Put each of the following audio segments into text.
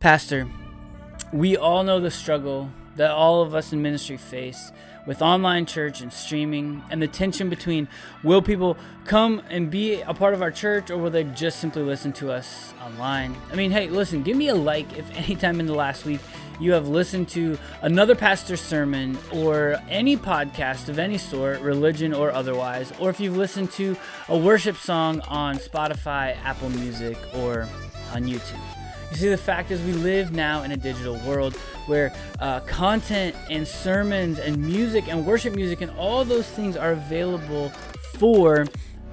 Pastor, we all know the struggle that all of us in ministry face with online church and streaming, and the tension between will people come and be a part of our church, or will they just simply listen to us online? I mean, hey, listen, give me a like if anytime in the last week you have listened to another pastor's sermon or any podcast of any sort, religion or otherwise, or if you've listened to a worship song on Spotify, Apple Music, or on YouTube. You see, the fact is we live now in a digital world where content and sermons and music and worship music and all those things are available for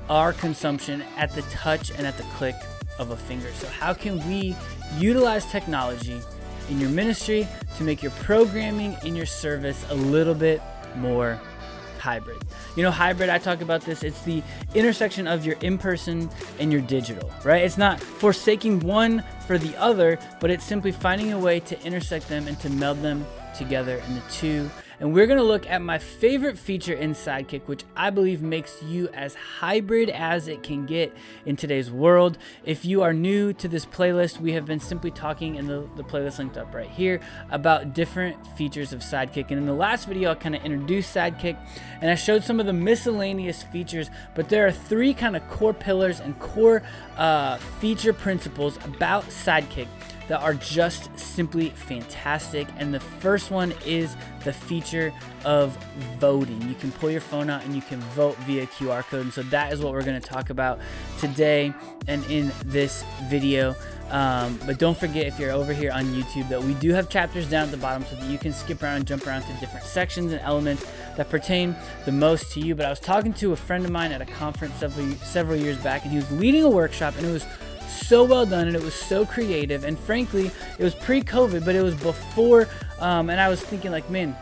our consumption at the touch and at the click of a finger. So how can we utilize technology in your ministry to make your programming in your service a little bit more hybrid? You know, hybrid, I talk about this, it's the intersection of your in-person and your digital, right? It's not forsaking one for the other, but it's simply finding a way to intersect them and to meld them together in the two. And we're gonna look at my favorite feature in Sidekick, which I believe makes you as hybrid as it can get in today's world. If you are new to this playlist, we have been simply talking in the playlist linked up right here about different features of Sidekick. And in the last video, I kind of introduced Sidekick and I showed some of the miscellaneous features, but there are three kind of core pillars and core feature principles about Sidekick that are just simply fantastic. And the first one is the feature of voting. You can pull your phone out and you can vote via QR code. And so that is what we're going to talk about today and in this video. But don't forget, if you're over here on YouTube, that we do have chapters down at the bottom so that you can skip around and jump around to different sections and elements that pertain the most to you. But I was talking to a friend of mine at a conference several years back, and he was leading a workshop, and it was so well done and it was so creative, and frankly it was pre-COVID, but it was before and I was thinking like, man,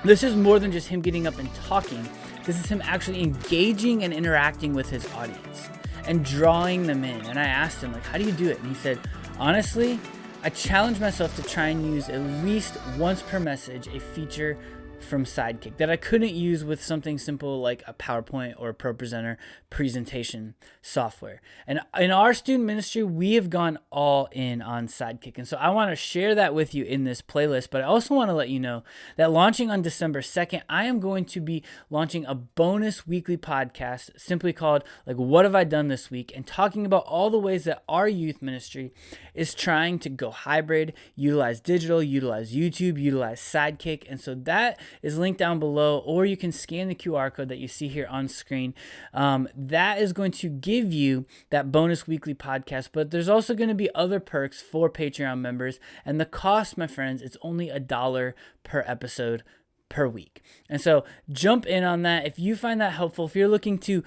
this is more than just him getting up and talking. This is him actually engaging and interacting with his audience and drawing them in. And I asked him, like, how do you do it? And he said, honestly, I challenge myself to try and use at least once per message a feature from Sidekick that I couldn't use with something simple like a PowerPoint or a ProPresenter presentation software. And in our student ministry, we have gone all in on Sidekick. And so I want to share that with you in this playlist, but I also want to let you know that launching on December 2nd, I am going to be launching a bonus weekly podcast simply called, like, what have I done this week? And talking about all the ways that our youth ministry is trying to go hybrid, utilize digital, utilize YouTube, utilize Sidekick. And so that is linked down below, or you can scan the QR code that you see here on screen. That is going to give you that bonus weekly podcast, but there's also going to be other perks for Patreon members. And the cost, my friends, it's only $1 per episode per week. And so jump in on that. If you find that helpful, if you're looking to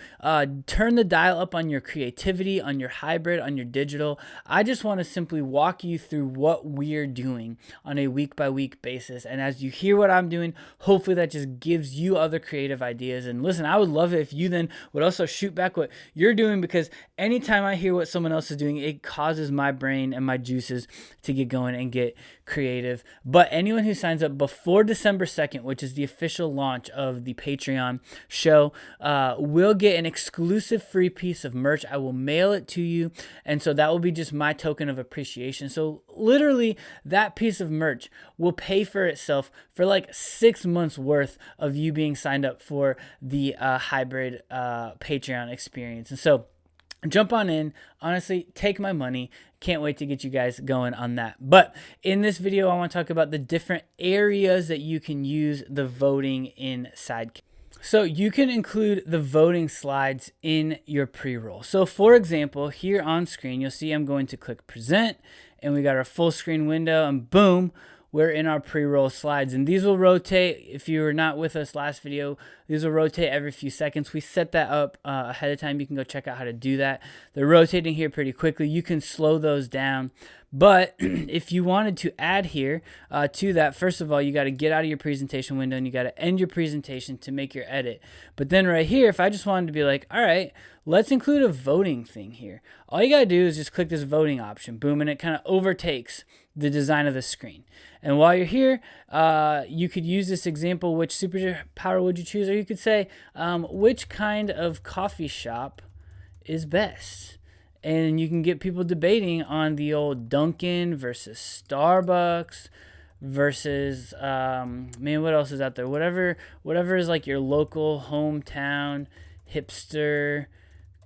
turn the dial up on your creativity, on your hybrid, on your digital, I just want to simply walk you through what we're doing on a week by week basis. And as you hear what I'm doing, hopefully that just gives you other creative ideas. And listen, I would love it if you then would also shoot back what you're doing, because anytime I hear what someone else is doing, it causes my brain and my juices to get going and get creative. But anyone who signs up before December 2nd, which is the official launch of the Patreon show, will get an exclusive free piece of merch. I will mail it to you, and so that will be just my token of appreciation. So literally that piece of merch will pay for itself for like 6 months worth of you being signed up for the hybrid Patreon experience. And so jump on in. Honestly, take my money. Can't wait to get you guys going on that. But in this video, I want to talk about the different areas that you can use the voting in Sidekick. So you can include the voting slides in your pre-roll. So for example, here on screen, you'll see I'm going to click present, and we got our full screen window, and boom, we're in our pre-roll slides. And these will rotate. If you were not with us last video, these will rotate every few seconds. We set that up ahead of time. You can go check out how to do that. They're rotating here pretty quickly. You can slow those down. But if you wanted to add here to that, first of all, you got to get out of your presentation window and you got to end your presentation to make your edit. But then right here, if I just wanted to be like, all right, let's include a voting thing here. All you got to do is just click this voting option, boom, and it kind of overtakes the design of the screen. And while you're here, you could use this example, which superpower would you choose? Or you could say, which kind of coffee shop is best? and you can get people debating on the old Dunkin' versus Starbucks versus man, what else is out there? Whatever is like your local hometown hipster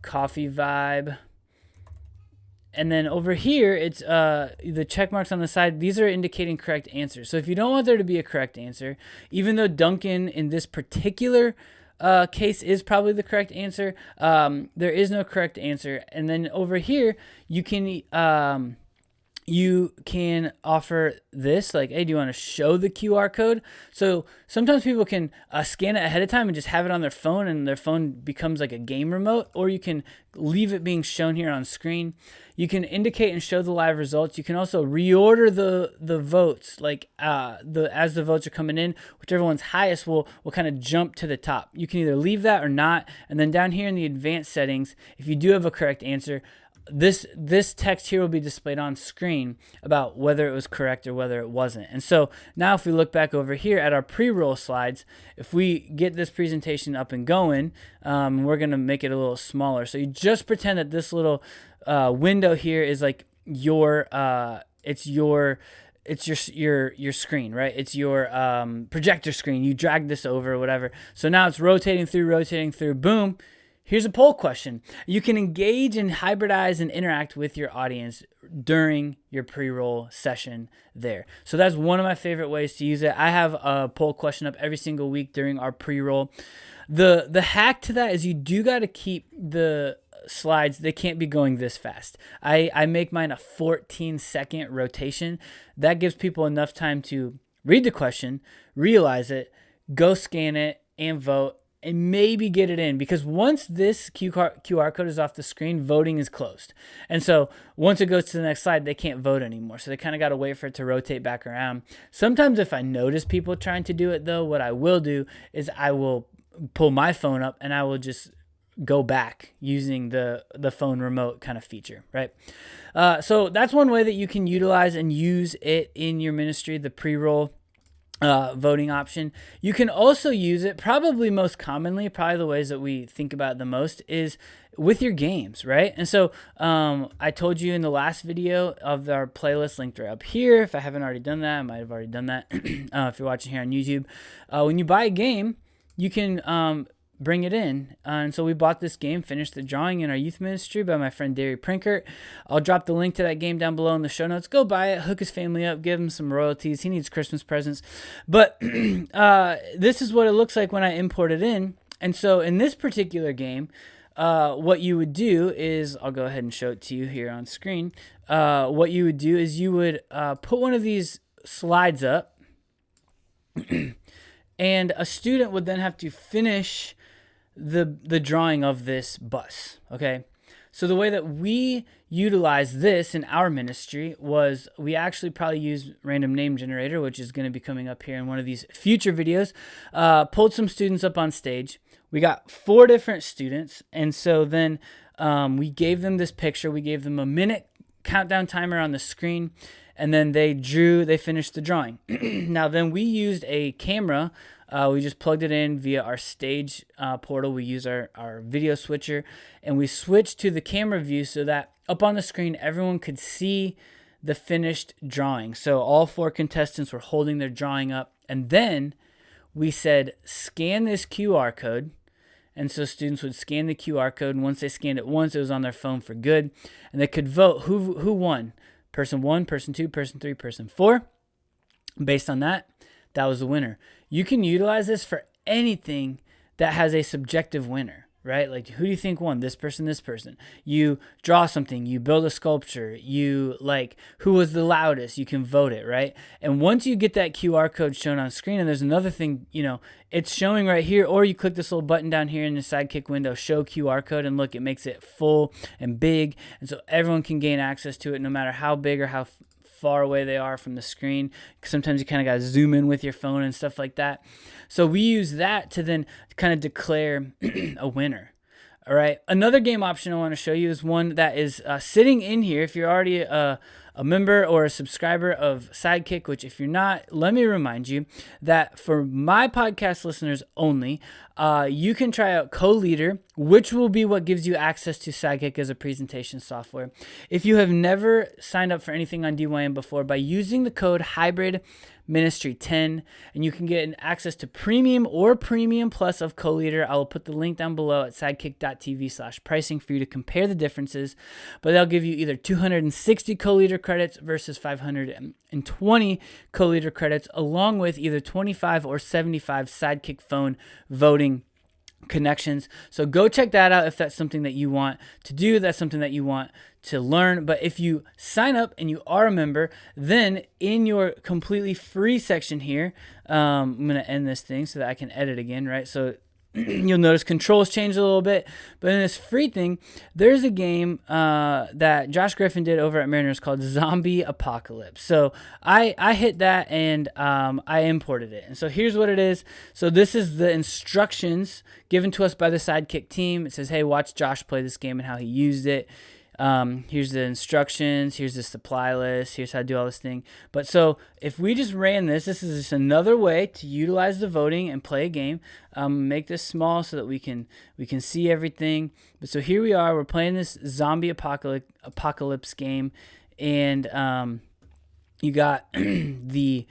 coffee vibe. And then over here, it's the check marks on the side. These are indicating correct answers. So if you don't want there to be a correct answer, even though Duncan in this particular case is probably the correct answer, there is no correct answer. And then over here, you can offer this, like, hey, do you want to show the QR code? So sometimes people can scan it ahead of time and just have it on their phone, and their phone becomes like a game remote, or you can leave it being shown here on screen. You can indicate and show the live results. You can also reorder the votes, like as the votes are coming in, whichever one's highest will kind of jump to the top. You can either leave that or not. And then down here in the advanced settings, if you do have a correct answer, this text here will be displayed on screen about whether it was correct or whether it wasn't. And so now if we look back over here at our pre-roll slides, if we get this presentation up and going, we're going to make it a little smaller. So you just pretend that this little window here is like your your screen, right? It's your projector screen. You drag this over or whatever. So now it's rotating through, boom. Here's a poll question. You can engage and hybridize and interact with your audience during your pre-roll session there. So that's one of my favorite ways to use it. I have a poll question up every single week during our pre-roll. The hack to that is you do got to keep the slides, they can't be going this fast. I make mine a 14-second rotation. That gives people enough time to read the question, realize it, go scan it, and vote, and maybe get it in, because once this QR code is off the screen, voting is closed. And so once it goes to the next slide, they can't vote anymore. So they kind of got to wait for it to rotate back around. Sometimes if I notice people trying to do it though, what I will do is I will pull my phone up and I will just go back using the phone remote kind of feature, right? So that's one way that you can utilize and use it in your ministry, the pre-roll voting option. You can also use it, probably most commonly, probably the ways that we think about it the most is with your games, right? And so I told you in the last video of our playlist linked right up here. If I haven't already done that, I might have already done that. If you're watching here on YouTube, when you buy a game, you can bring it in. And so we bought this game, finished the drawing in our youth ministry by my friend DERRY. I'll drop the link to that game down below in the show notes. Go buy it, hook his family up, give him some royalties. He needs Christmas presents. But this is what it looks like when I import it in. And so in this particular game, what you would do is, I'll go ahead and show it to you here on screen. What you would do is you would put one of these slides up, and a student would then have to finish the drawing of this bus, okay? So the way that we utilize this in our ministry was we actually probably used random name generator, which is going to be coming up here in one of these future videos, pulled some students up on stage. We got 4 different students, and so then we gave them this picture. We gave them a minute countdown timer on the screen, and then they finished the drawing. Now then we used a camera. We just plugged it in via our stage portal. We use our video switcher, and we switched to the camera view so that up on the screen, everyone could see the finished drawing. So all 4 contestants were holding their drawing up, and then we said, scan this QR code. And so students would scan the QR code, and once they scanned it once, it was on their phone for good, and they could vote who won. Person 1, person 2, person 3, person 4. Based on that, that was the winner. You can utilize this for anything that has a subjective winner, right? Like, who do you think won? This person, this person. You draw something, you build a sculpture, you like, who was the loudest? You can vote it, right? And once you get that QR code shown on screen, and there's another thing, it's showing right here, or you click this little button down here in the Sidekick window, show QR code, and look, it makes it full and big. And so everyone can gain access to it no matter how big or how far away they are from the screen. Sometimes you kind of got to zoom in with your phone and stuff like that. So we use that to then kind of declare a winner. All right. Another game option I want to show you is one that is sitting in here. If you're already a a member or a subscriber of Sidekick, which if you're not, let me remind you that for my podcast listeners only, you can try out COLEADER, which will be what gives you access to Sidekick as a presentation software. If you have never signed up for anything on DYM before, by using the code HYBRIDMINISTRY10, and you can get an access to premium or premium plus of COLEADER. I will put the link down below at sidekick.tv/pricing for you to compare the differences. But they'll give you either 260 COLEADER credits versus 520 COLEADER credits, along with either 25 or 75 Sidekick phone voting connections. So go check that out if that's something that you want to do, that's something that you want to learn. But if you sign up and you are a member, then in your completely free section here, I'm going to end this thing so that I can edit again, right? So you'll notice controls change a little bit, but in this free thing, there's a game that Josh Griffin did over at Mariners called Zombie Apocalypse. So I hit that and I imported it. And so here's what it is. So this is the instructions given to us by the Sidekick team. It says, hey, watch Josh play this game and how he used it. Here's the instructions, here's the supply list, here's how to do all this thing. But so if we just ran this is just another way to utilize the voting and play a game. Make this small so that we can see everything. But so here we are, we're playing this zombie apocalypse game, and you got the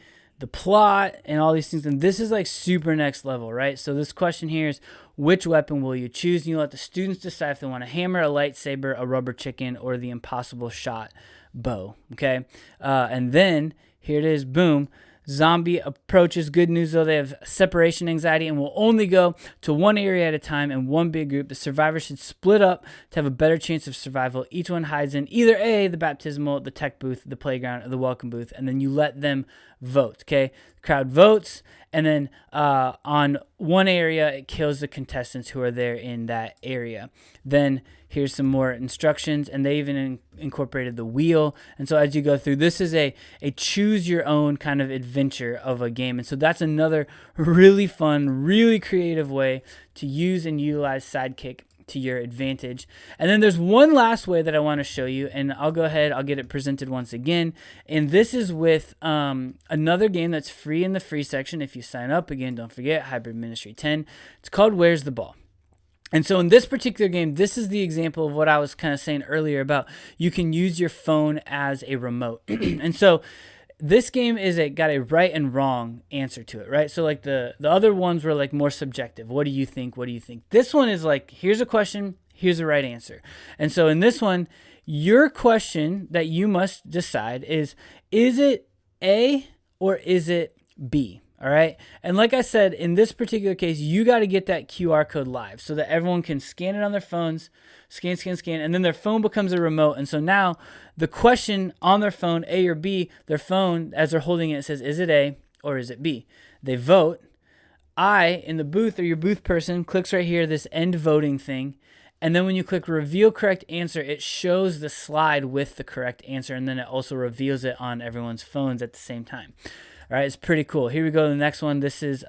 plot and all these things, and this is like super next level, right? So this question here is, which weapon will you choose? And you let the students decide if they want a hammer, a lightsaber, a rubber chicken, or the impossible shot bow, okay? And then here it is, boom. Zombie approaches. Good news though, they have separation anxiety and will only go to one area at a time in one big group. The survivors should split up to have a better chance of survival. Each one hides in either A, the baptismal, the tech booth, the playground, or the welcome booth, and then you let them vote, okay? The crowd votes, and then on one area, it kills the contestants who are there in that area. Then here's some more instructions, and they even incorporated the wheel. And so as you go through, this is a choose your own kind of adventure of a game. And so that's another really fun, really creative way to use and utilize Sidekick to your advantage. And then there's one last way that I want to show you, and I'll go ahead, I'll get it presented once again. And this is with another game that's free in the free section. If you sign up, again, don't forget, Hybrid Ministry 10. It's called Where's the Ball? And so in this particular game, this is the example of what I was kind of saying earlier about you can use your phone as a remote. And so this game got a right and wrong answer to it, right? So like the other ones were like more subjective. What do you think? What do you think? This one is like, here's a question, here's a right answer. And so in this one, your question that you must decide is it A or is it B? All right. And like I said, in this particular case, you got to get that QR code live so that everyone can scan it on their phones, scan, and then their phone becomes a remote. And so now the question on their phone, A or B, their phone, as they're holding it, says, is it A or is it B? They vote. I, in the booth, or your booth person, clicks right here, this end voting thing. And then when you click reveal correct answer, it shows the slide with the correct answer. And then it also reveals it on everyone's phones at the same time. All right, it's pretty cool. Here we go to the next one. This is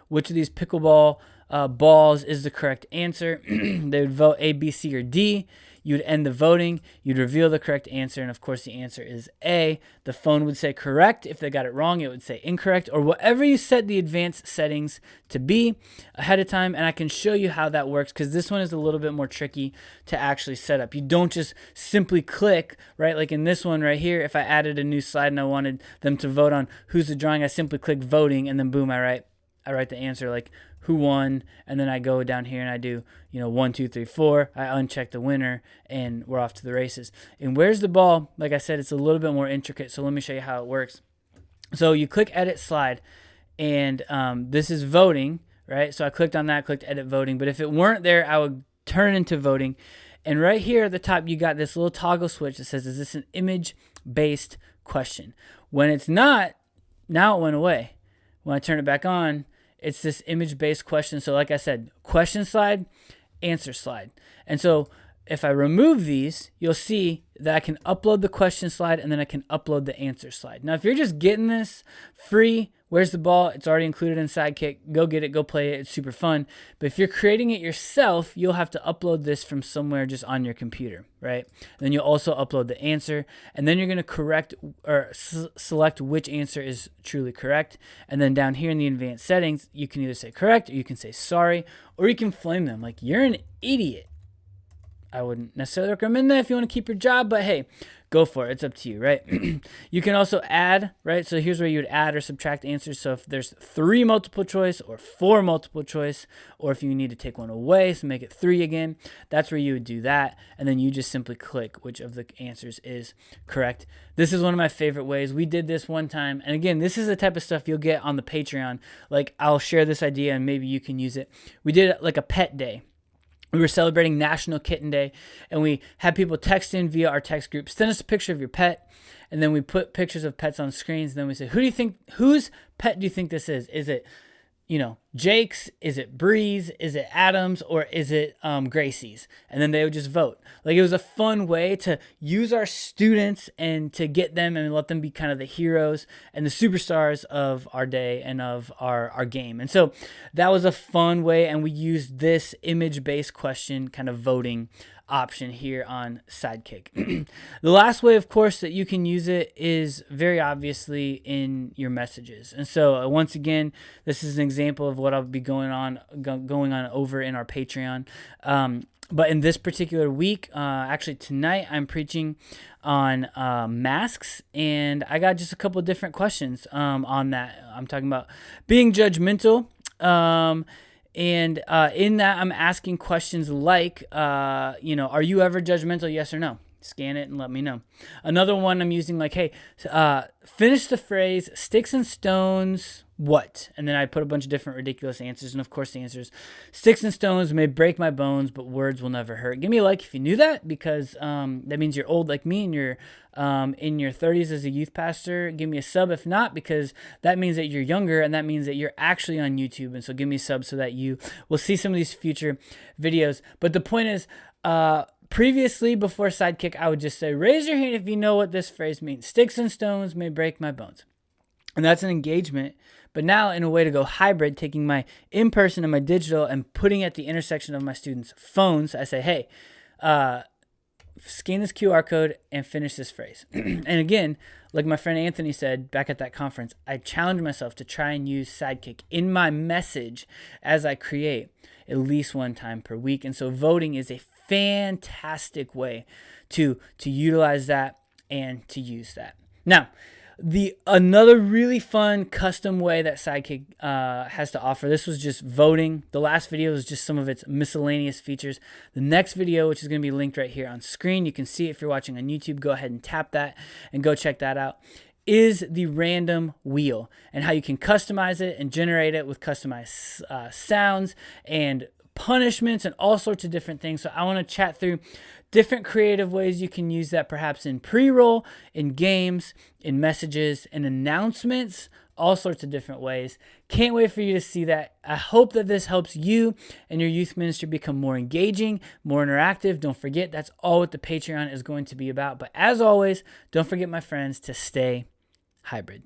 which of these pickleball balls is the correct answer. They would vote A, B, C, or D. You'd end the voting. You'd reveal the correct answer. And, of course, the answer is A. The phone would say correct. If they got it wrong, it would say incorrect, or whatever you set the advanced settings to be ahead of time. And I can show you how that works because this one is a little bit more tricky to actually set up. You don't just simply click, right? Like in this one right here, if I added a new slide and I wanted them to vote on who's the drawing, I simply click voting, and then boom, I write the answer like who won, and then I go down here and I do, 1, 2, 3, 4. I uncheck the winner, and we're off to the races. And where's the ball? Like I said, it's a little bit more intricate, so let me show you how it works. So you click edit slide, and this is voting, right? So I clicked on that, clicked edit voting, but if it weren't there, I would turn into voting. And right here at the top, you got this little toggle switch that says, is this an image-based question? When it's not, now it went away. When I turn it back on, it's this image-based question. So like I said, question slide, answer slide. And so if I remove these, you'll see that I can upload the question slide and then I can upload the answer slide. Now, if you're just getting this free, where's the ball? It's already included in Sidekick. Go get it. Go play it. It's super fun. But if you're creating it yourself, you'll have to upload this from somewhere just on your computer, right? And then you'll also upload the answer. And then you're going to correct or select which answer is truly correct. And then down here in the advanced settings, you can either say correct or you can say sorry, or you can flame them like you're an idiot. I wouldn't necessarily recommend that if you want to keep your job, but hey, go for it. It's up to you, right? You can also add, right? So here's where you would add or subtract answers. So if there's 3 multiple choice or 4 multiple choice, or if you need to take one away, so make it 3 again, that's where you would do that. And then you just simply click which of the answers is correct. This is one of my favorite ways. We did this one time. And again, this is the type of stuff you'll get on the Patreon. Like, I'll share this idea and maybe you can use it. We did like a pet day. We were celebrating National Kitten Day, and we had people text in via our text group, send us a picture of your pet, and then we put pictures of pets on screens, and then we say, whose pet do you think this is? Is it, Jake's? Is it Bree's? Is it Adam's? Or is it Gracie's? And then they would just vote. Like, it was a fun way to use our students and to get them and let them be kind of the heroes and the superstars of our day and of our game. And so that was a fun way, and we used this image-based question kind of voting option here on Sidekick. The last way, of course, that you can use it is very obviously in your messages. And so once again, this is an example of what I'll be going on over in our Patreon. But in this particular week, actually tonight, I'm preaching on masks, and I got just a couple of different questions on that. I'm talking about being judgmental. And in that, I'm asking questions like, are you ever judgmental? Yes or no? Scan it and let me know. Another one I'm using like, hey, finish the phrase, sticks and stones, what? And then I put a bunch of different ridiculous answers. And of course, the answer is, sticks and stones may break my bones, but words will never hurt. Give me a like if you knew that, because that means you're old like me and you're in your 30s as a youth pastor. Give me a sub if not, because that means that you're younger, and that means that you're actually on YouTube. And so give me a sub so that you will see some of these future videos. But the point is, previously, before Sidekick, I would just say, raise your hand if you know what this phrase means. Sticks and stones may break my bones. And that's an engagement. But now, in a way to go hybrid, taking my in-person and my digital and putting it at the intersection of my students' phones, I say, hey, scan this QR code and finish this phrase. And again, like my friend Anthony said back at that conference, I challenge myself to try and use Sidekick in my message as I create at least one time per week. And so voting is a fantastic way to utilize that and to use that. Now, another really fun custom way that Sidekick has to offer, this was just voting. The last video was just some of its miscellaneous features. The next video, which is going to be linked right here on screen, you can see it if you're watching on YouTube. Go ahead and tap that and go check that out, is the random wheel and how you can customize it and generate it with customized sounds and punishments and all sorts of different things. So I want to chat through different creative ways you can use that, perhaps in pre-roll, in games, in messages, in announcements, all sorts of different ways. Can't wait for you to see that. I hope that this helps you and your youth ministry become more engaging, more interactive. Don't forget, that's all what the Patreon is going to be about. But as always, don't forget, my friends, to stay hybrid.